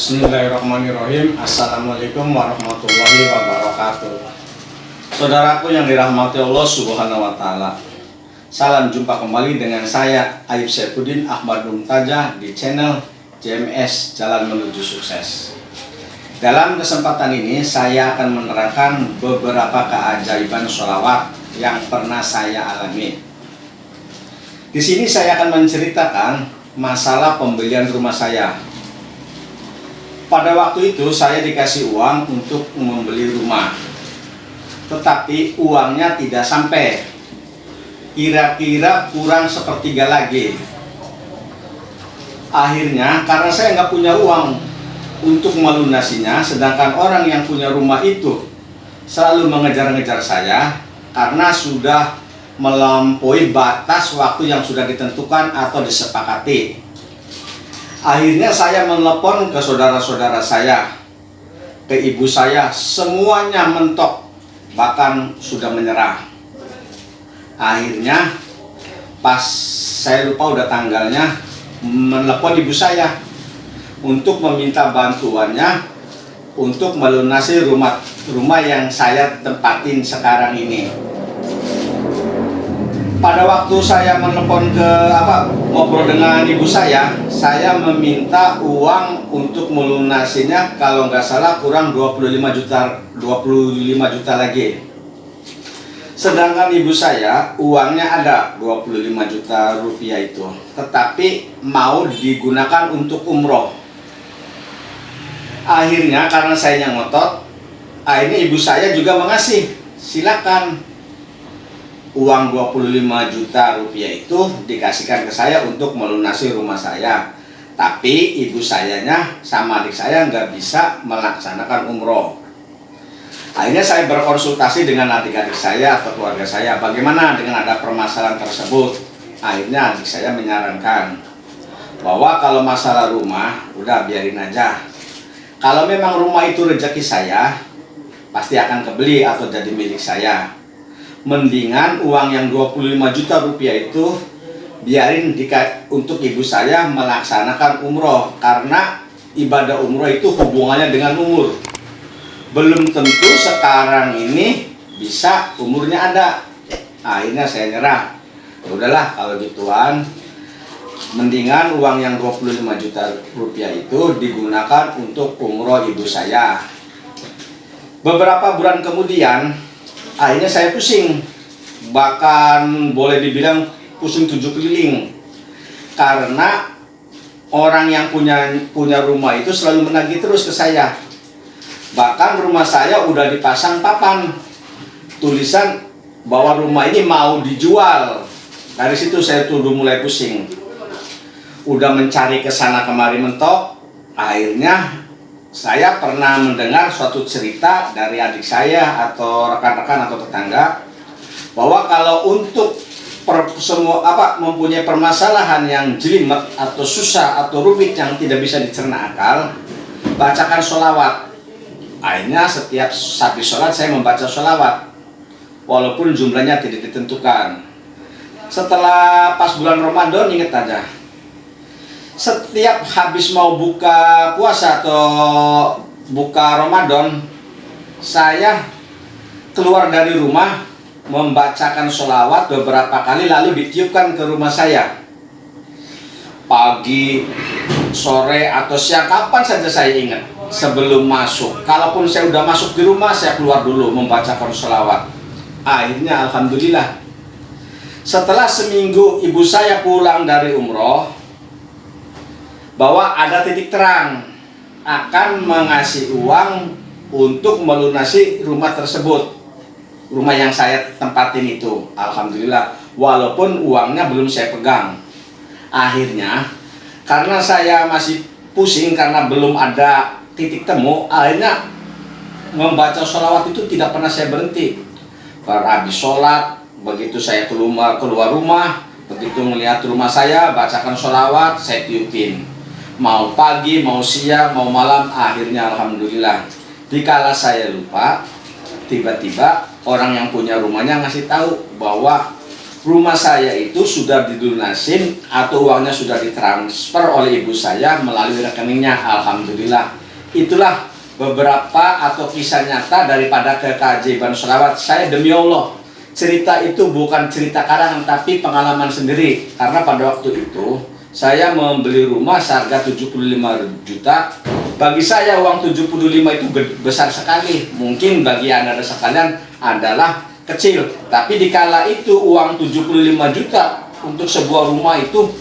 Bismillahirrahmanirrahim. Assalamualaikum warahmatullahi wabarakatuh. Saudaraku yang dirahmati Allah Subhanahu wa Ta'ala, salam jumpa kembali dengan saya Aib Saifuddin Ahmad Mumtajah di channel JMS Jalan Menuju Sukses. Dalam kesempatan ini saya akan menerangkan beberapa keajaiban sholawat yang pernah saya alami. Di sini saya akan menceritakan masalah pembelian rumah saya. Pada waktu itu saya dikasih uang untuk membeli rumah, tetapi uangnya tidak sampai, kira-kira kurang sepertiga lagi. Akhirnya karena saya nggak punya uang untuk melunasinya, sedangkan orang yang punya rumah itu selalu mengejar-ngejar saya karena sudah melampaui batas waktu yang sudah ditentukan atau disepakati. Akhirnya saya menelepon ke saudara-saudara saya, ke ibu saya, semuanya mentok, bahkan sudah menyerah. Akhirnya pas saya lupa udah tanggalnya, menelepon ibu saya untuk meminta bantuannya untuk melunasi rumah yang saya tempatin sekarang ini. Pada waktu saya menelepon ngobrol dengan ibu saya meminta uang untuk melunasinya, kalau nggak salah kurang 25 juta lagi. Sedangkan ibu saya uangnya ada 25 juta rupiah itu, tetapi mau digunakan untuk umroh. Akhirnya karena saya yang ngotot, akhirnya ibu saya juga mengasih, silakan. Uang 25 juta rupiah itu dikasihkan ke saya untuk melunasi rumah saya. Tapi ibu sayanya sama adik saya nggak bisa melaksanakan umroh. Akhirnya saya berkonsultasi dengan adik-adik saya atau keluarga saya, bagaimana dengan ada permasalahan tersebut. Akhirnya adik saya menyarankan bahwa kalau masalah rumah, udah biarin aja. Kalau memang rumah itu rezeki saya, pasti akan kebeli atau jadi milik saya. Mendingan uang yang 25 juta rupiah itu biarin untuk ibu saya melaksanakan umroh, karena ibadah umroh itu hubungannya dengan umur. Belum tentu sekarang ini bisa umurnya ada. Akhirnya saya nyerah. Ya udahlah kalau gituan, mendingan uang yang 25 juta rupiah itu digunakan untuk umroh ibu saya. Beberapa bulan kemudian akhirnya saya pusing, bahkan boleh dibilang pusing 7 keliling, karena orang yang punya rumah itu selalu menagih terus ke saya. Bahkan rumah saya udah dipasang papan tulisan bahwa rumah ini mau dijual. Dari situ saya tuh udah mulai pusing, udah mencari ke sana kemari mentok. Akhirnya saya pernah mendengar suatu cerita dari adik saya atau rekan-rekan atau tetangga, bahwa kalau untuk mempunyai permasalahan yang jelimet atau susah atau rumit yang tidak bisa dicerna akal, bacakan sholawat. Akhirnya setiap habis sholat saya membaca sholawat, walaupun jumlahnya tidak ditentukan. Setelah pas bulan Ramadan, ingat aja, setiap habis mau buka puasa atau buka Ramadan, saya keluar dari rumah membacakan sholawat beberapa kali, lalu ditiupkan ke rumah saya. Pagi, sore, atau siang, kapan saja saya ingat, sebelum masuk. Kalaupun saya udah masuk di rumah, saya keluar dulu membacakan sholawat. Akhirnya alhamdulillah, setelah seminggu ibu saya pulang dari umroh, bahwa ada titik terang akan mengasih uang untuk melunasi rumah tersebut, rumah yang saya tempatin itu. Alhamdulillah, walaupun uangnya belum saya pegang. Akhirnya karena saya masih pusing karena belum ada titik temu, akhirnya membaca sholawat itu tidak pernah saya berhenti. Habis sholat, begitu saya keluar rumah, begitu melihat rumah saya, bacakan sholawat, saya tiupin. Mau pagi, mau siang, mau malam. Akhirnya alhamdulillah, dikala saya lupa, tiba-tiba orang yang punya rumahnya ngasih tahu bahwa rumah saya itu sudah dilunasin atau uangnya sudah ditransfer oleh ibu saya melalui rekeningnya. Alhamdulillah. Itulah beberapa atau kisah nyata daripada keajaiban sholawat. Saya demi Allah, cerita itu bukan cerita karangan tapi pengalaman sendiri. Karena pada waktu itu saya membeli rumah seharga 75 juta. Bagi saya uang 75 itu besar sekali. Mungkin bagi Anda sekalian adalah kecil, tapi dikala itu uang 75 juta untuk sebuah rumah itu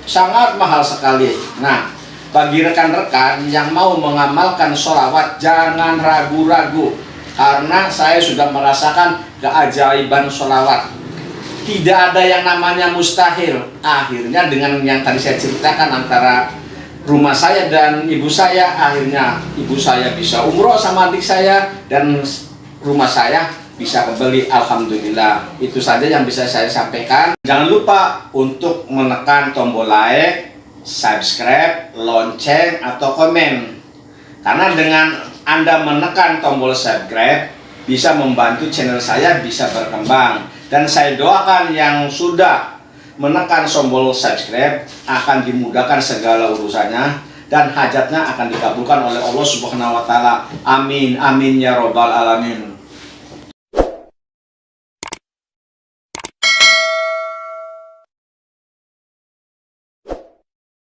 sangat mahal sekali. Nah, bagi rekan-rekan yang mau mengamalkan sholawat, jangan ragu-ragu, karena saya sudah merasakan keajaiban sholawat. Tidak ada yang namanya mustahil. Akhirnya dengan yang tadi saya ceritakan antara rumah saya dan ibu saya, akhirnya ibu saya bisa umroh sama adik saya dan rumah saya bisa kembali. Alhamdulillah. Itu saja yang bisa saya sampaikan. Jangan lupa untuk menekan tombol like, subscribe, lonceng, atau komen. Karena dengan Anda menekan tombol subscribe bisa membantu channel saya bisa berkembang. Dan saya doakan yang sudah menekan tombol subscribe akan dimudahkan segala urusannya dan hajatnya akan dikabulkan oleh Allah Subhanahu wa taala. Amin amin ya robbal alamin.